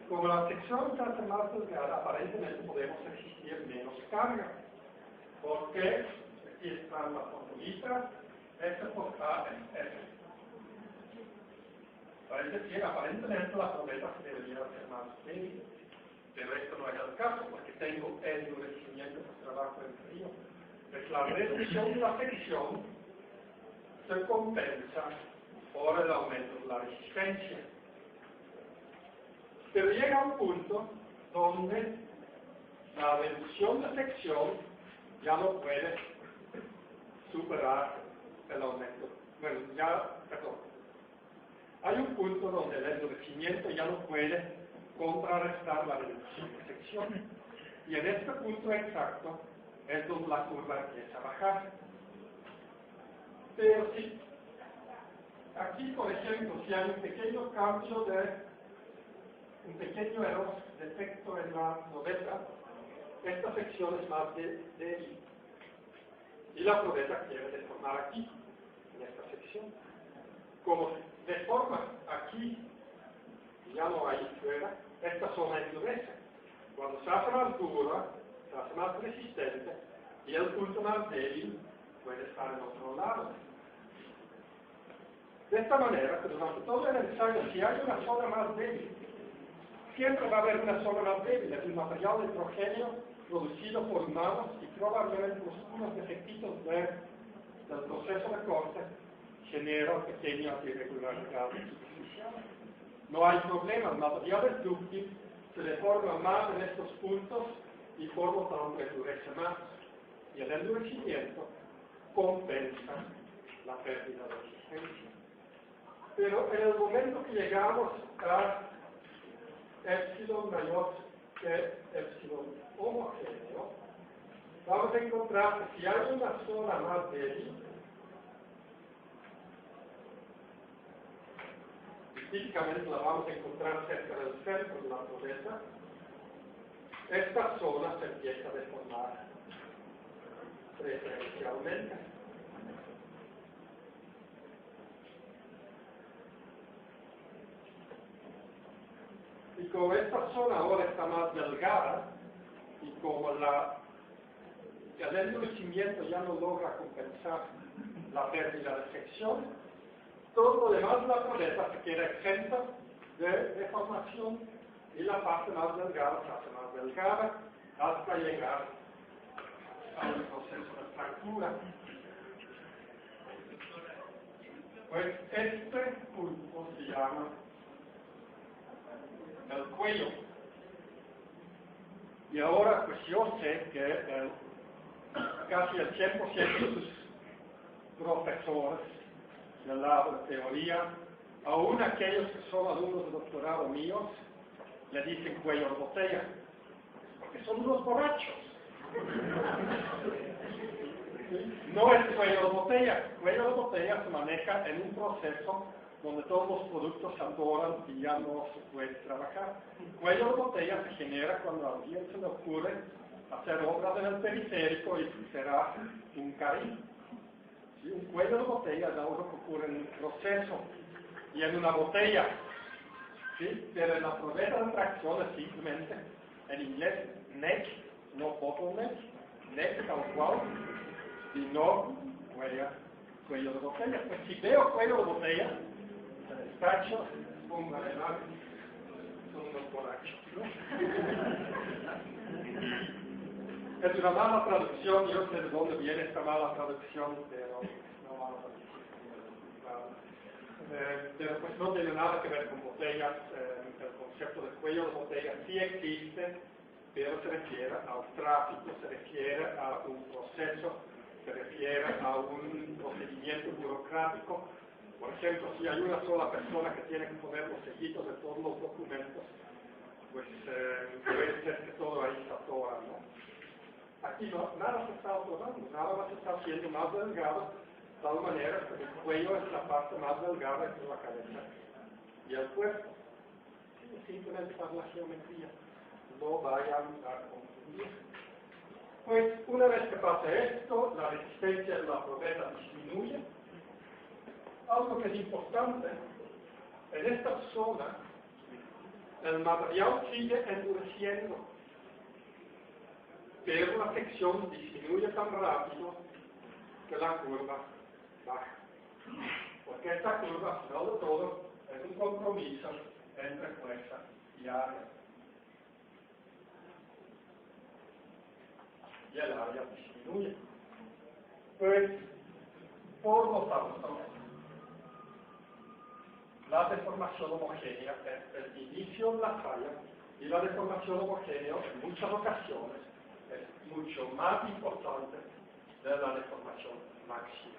Como la sección se hace más delgada, aparentemente podemos exigir menos carga, porque aquí están las formulitas, S por A es F. Es decir, aparentemente la probeta se debería hacer más débil, pero esto no es el caso, porque tengo el endurecimiento por trabajo en frío. Pues la reducción de la sección se compensa por el aumento de la resistencia. Pero llega un punto donde la reducción de sección ya no puede superar el aumento. Bueno, ya, perdón. hay un punto donde el endurecimiento ya no puede contrarrestar la reducción de sección. Y en este punto exacto es donde la curva empieza a bajar. Pero sí, aquí por ejemplo, si hay un pequeño cambio un pequeño error, defecto en la probeta, esta sección es más débil. Y la probeta quiere deformar aquí, en esta sección. Como se deforma aquí, ya no hay fuera, esta zona endurece. Cuando se hace más dura, se hace más resistente, y el punto más débil puede estar en otro lado. De esta manera, durante todo el ensayo, si hay una zona más débil, siempre va a haber una zona más débil, es el material nitrogenio producido por humanos y probablemente unos defectitos del proceso de corte generan pequeñas irregularidades superficiales. No hay problema, el material es dúctil, se deforma más en estos puntos y por lo tanto endurece más. Y el endurecimiento compensa la pérdida de resistencia. Pero en el momento que llegamos a epsilon mayor que epsilon homogéneo, vamos a encontrar que si hay una zona más débil, típicamente la vamos a encontrar cerca del centro de la probeta, esta zona se empieza a deformar preferencialmente. Y como esta zona ahora está más delgada, y como el endurecimiento ya no logra compensar la pérdida de sección, todo lo demás de la probeta se queda exenta de deformación y la parte más delgada se hace más delgada hasta llegar al proceso de fractura. Pues este punto se llama el cuello. Y ahora, pues yo sé que casi el 100% de sus profesores del lado de teoría, aún aquellos que son alumnos de doctorado míos, le dicen cuello de botella, porque son unos borrachos. No es cuello de botella. Cuello de botella se maneja en un proceso donde todos los productos se adoran y ya no se puede trabajar. Cuello de botella se genera cuando a alguien se le ocurre hacer obras en el periférico y será un carril. ¿Sí? Un cuello de botella es algo que ocurre en un proceso y en una botella. ¿Sí? Pero en la probeta de tracción es simplemente, en inglés, neck, no bottleneck, neck tal cual, y no cuello de botella. Pues si veo cuello de botella, el despacho, un alemán, son unos borrachos, ¿no? Es una mala traducción, yo sé de dónde viene esta mala traducción, pero no mala traducción. Pero pues no tiene nada que ver con botellas, el concepto de cuello de botella sí existe, pero se refiere al tráfico, se refiere a un proceso, se refiere a un procedimiento burocrático. Por ejemplo, si hay una sola persona que tiene que poner los sellitos de todos los documentos, pues puede ser que todo ahí se atora, ¿no? Aquí no, nada se está atorando, nada más se está haciendo más delgado, de tal manera que el cuello es la parte más delgada entre la cabeza y el cuerpo. Simplemente para la geometría, no vayan a confundir. Pues una vez que pasa esto, la resistencia de la probeta disminuye. Algo que es importante, en esta zona, el material sigue endureciendo, pero la sección disminuye tan rápido que la curva baja. Porque esta curva, al final de todo, es un compromiso entre fuerza y área. Y el área disminuye. Pues, por lo tanto, la deformación homogénea es el inicio de la falla y la deformación homogénea en muchas ocasiones es mucho más importante de la deformación máxima.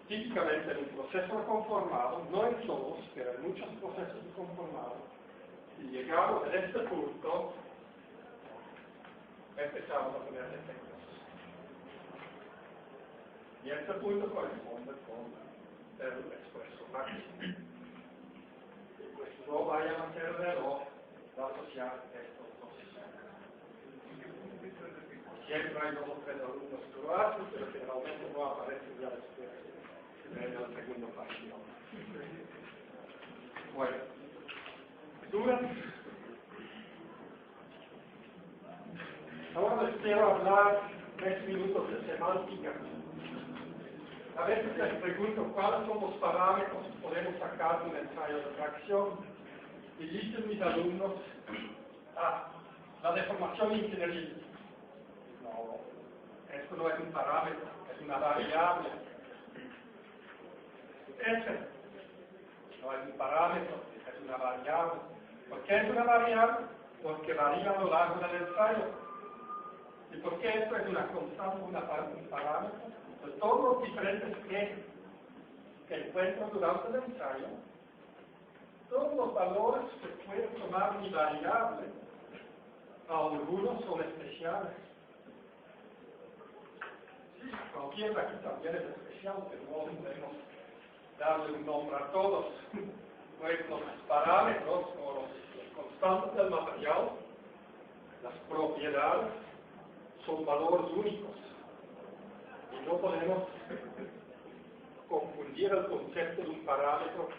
típicamente en un proceso conformado, no en todos, pero en muchos procesos conformados, y llegamos a este punto, empezamos a tener defectos. Y este punto corresponde con el esfuerzo máximo. Y pues no vayan a hacer el error de asociar estos dos. Siempre hay 2 o 3 alumnos que lo hacen, pero generalmente no aparecen ya después en el segundo partido. Bueno, dudas. Ahora les quiero hablar 3 minutos de semántica. A veces les pregunto cuáles son los parámetros que podemos sacar de un ensayo de fracción. Y dicen mis alumnos, la deformación ingenieril. No, esto no es un parámetro, es una variable. Ese no es un parámetro, es una variable. ¿Por qué es una variable? Porque varía a lo largo del ensayo. ¿Y por qué esto es una constante, un parámetro? De todos los diferentes que encuentro durante el ensayo, todos los valores que puede tomar mi variable, algunos son especiales. Sí, cualquiera aquí también es especial, pero no podemos darle un nombre a todos. Pues los parámetros o los constantes del material, las propiedades, son valores únicos. Y no podemos confundir el concepto de un parámetro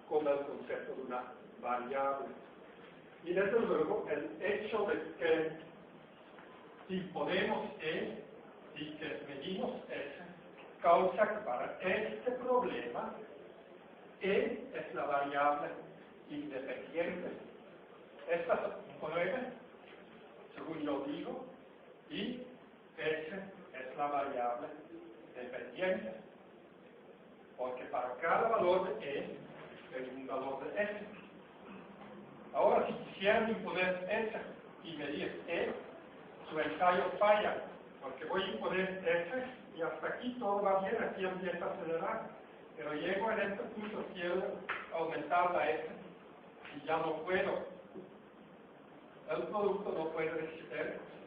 con el concepto de una variable. Y desde luego, el hecho de que imponemos E y que medimos S causa que para este problema E es la variable independiente. Esta se mueve, según yo digo, y S es la variable dependiente. Porque para cada valor de E hay un valor de S. Ahora, si quisieran imponer S y medir E, su ensayo falla, porque voy a imponer S y hasta aquí todo va bien, aquí empieza a acelerar. Pero llego en este punto, quiero aumentar la S y ya no puedo. El producto no puede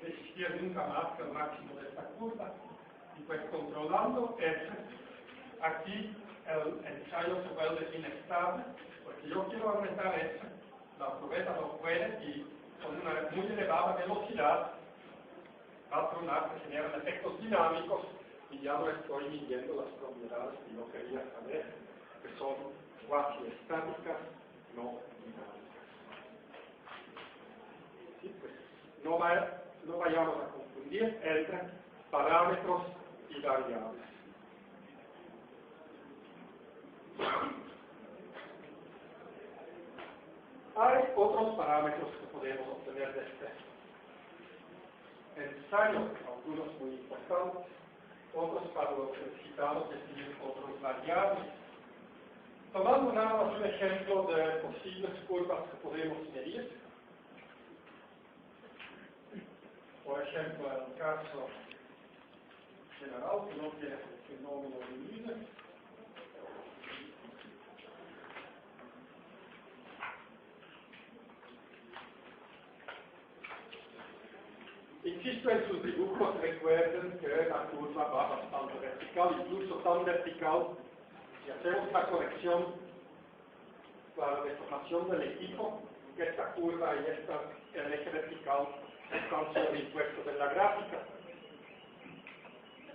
resistir nunca más que el máximo de esta curva. Y pues controlando S, aquí el ensayo se vuelve inestable, porque yo quiero aumentar S, la probeta no puede y con una muy elevada velocidad va a tronar, se generan efectos dinámicos y ya no estoy midiendo las propiedades que yo quería saber, que son cuasi estáticas, no dinámicas. Sí, pues, no vayamos a confundir entre parámetros y variables. Hay otros parámetros que podemos obtener de este ensayo, algunos muy importantes, otros para los que necesitamos definir otros variables. Tomando nada más un ejemplo de posibles curvas que podemos medir, por ejemplo, en el caso general, que no tiene el fenómeno de Miller, insisto en sus dibujos, recuerden que la curva va bastante vertical, incluso tan vertical, si hacemos una corrección para la deformación del equipo, que esta curva y el eje vertical están sobreimpuestos en la gráfica.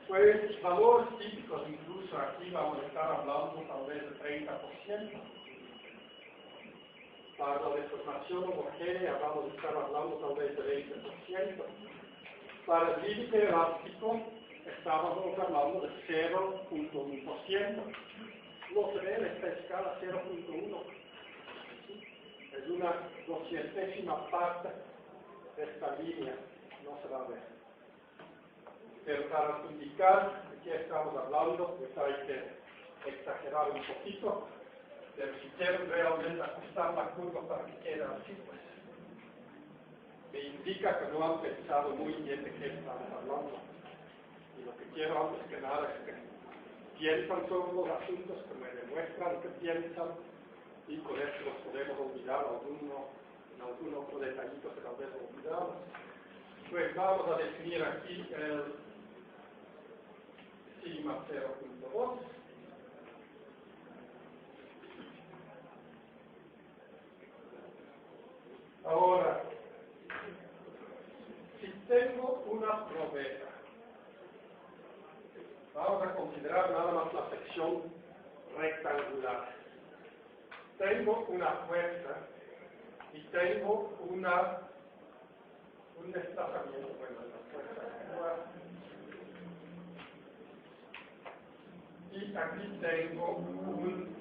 Pues valores típicos, incluso aquí vamos a estar hablando tal vez de 30%. Para la deformación homogénea vamos a estar hablando tal vez de 20%. Para el límite elástico estábamos hablando de 0.1%. No se ve en esta escala 0.1. Es una 200ª parte de esta línea, no se va a ver. Pero para indicar de qué estamos hablando, pues hay que exagerar un poquito. Pero si quieren realmente ajustar la curva para que quede así, pues me indica que no han pensado muy bien de qué estamos hablando. Y lo que quiero antes que nada es que piensan sobre los asuntos, que me demuestran que piensan, y con esto nos podemos olvidar algún otro detallito que tal vez olvidamos. Pues vamos a definir aquí el sigma 0.2. Ahora, si tengo una probeta, vamos a considerar nada más la sección rectangular. Tengo una puerta y tengo un desplazamiento, bueno, en la puerta. Y aquí tengo un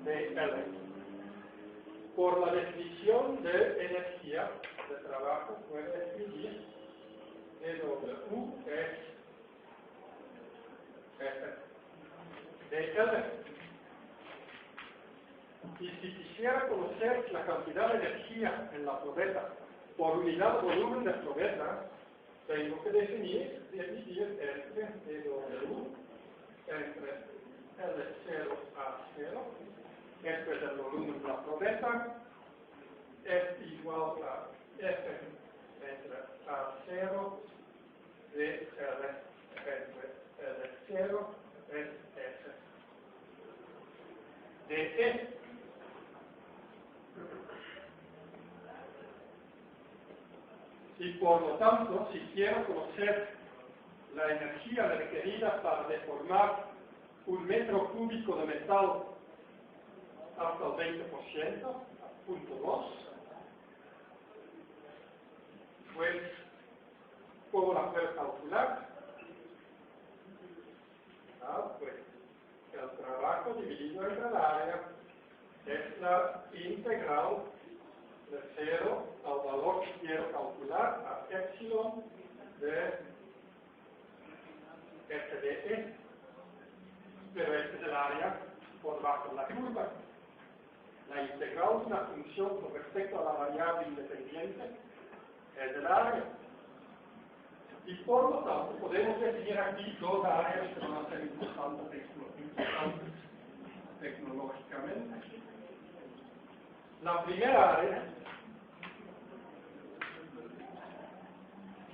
DL. Por la definición de energía de trabajo puede escribir W es DL. Y si quisiera conocer la cantidad de energía en la probeta por unidad de volumen de probeta, tengo que dividir entre W entre L0 a 0. Este es el volumen de la probeta, es igual a F entre A0 de L entre L0 es F de E. Y por lo tanto, si quiero conocer la energía requerida para deformar un metro cúbico de metal hasta el 20%, punto 2, pues, ¿cómo la puedo calcular? Pues, el trabajo dividido entre el área es la integral de 0 al valor que quiero calcular a epsilon de f de e. Pero este es el área por debajo de la curva. La integral de una función con respecto a la variable independiente es el área. Y por lo tanto podemos definir aquí dos áreas que van a ser importantes tecnológicamente. La primera área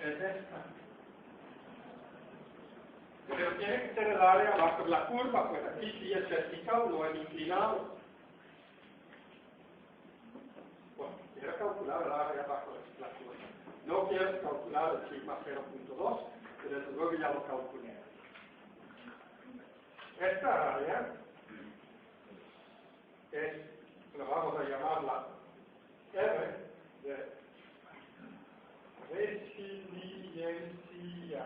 es esta. Pero tiene que ser el área bajo la curva, pues aquí sí es vertical, no es inclinado. Bueno, quiero calcular el área bajo la curva. No quiero calcular el sigma 0.2, pero desde luego ya lo calculé. Esta área es, lo vamos a llamar la R de resiliencia.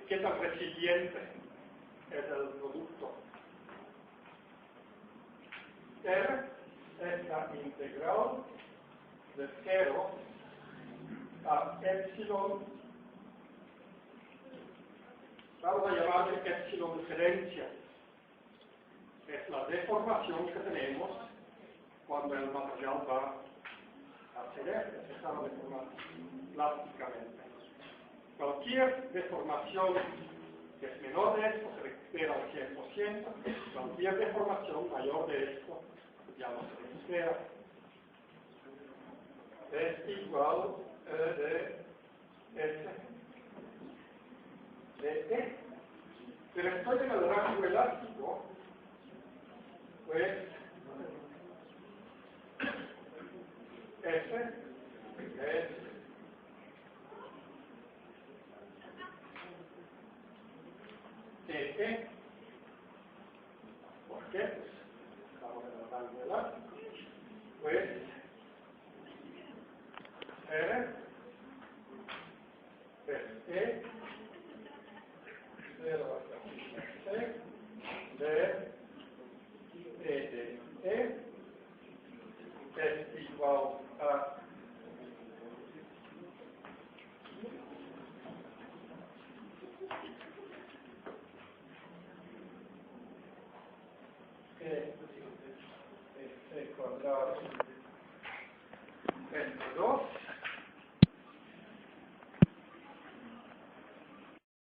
¿Qué tan resiliente es el producto? R es la integral de 0 a epsilon, vamos a llamarle epsilon diferencia. Es la deformación que tenemos cuando el material va a ceder, se está deformando plásticamente. Cualquier deformación que es menor de esto se recupera al 100%, cualquier deformación mayor de esto ya no se recupera. Es igual de S de E. Pero estoy en el rango elástico, pues F es E. ¿Por qué? Pues estamos en el rango elástico. Pues R es E 0 hasta C de E de E es igual a E cuadrado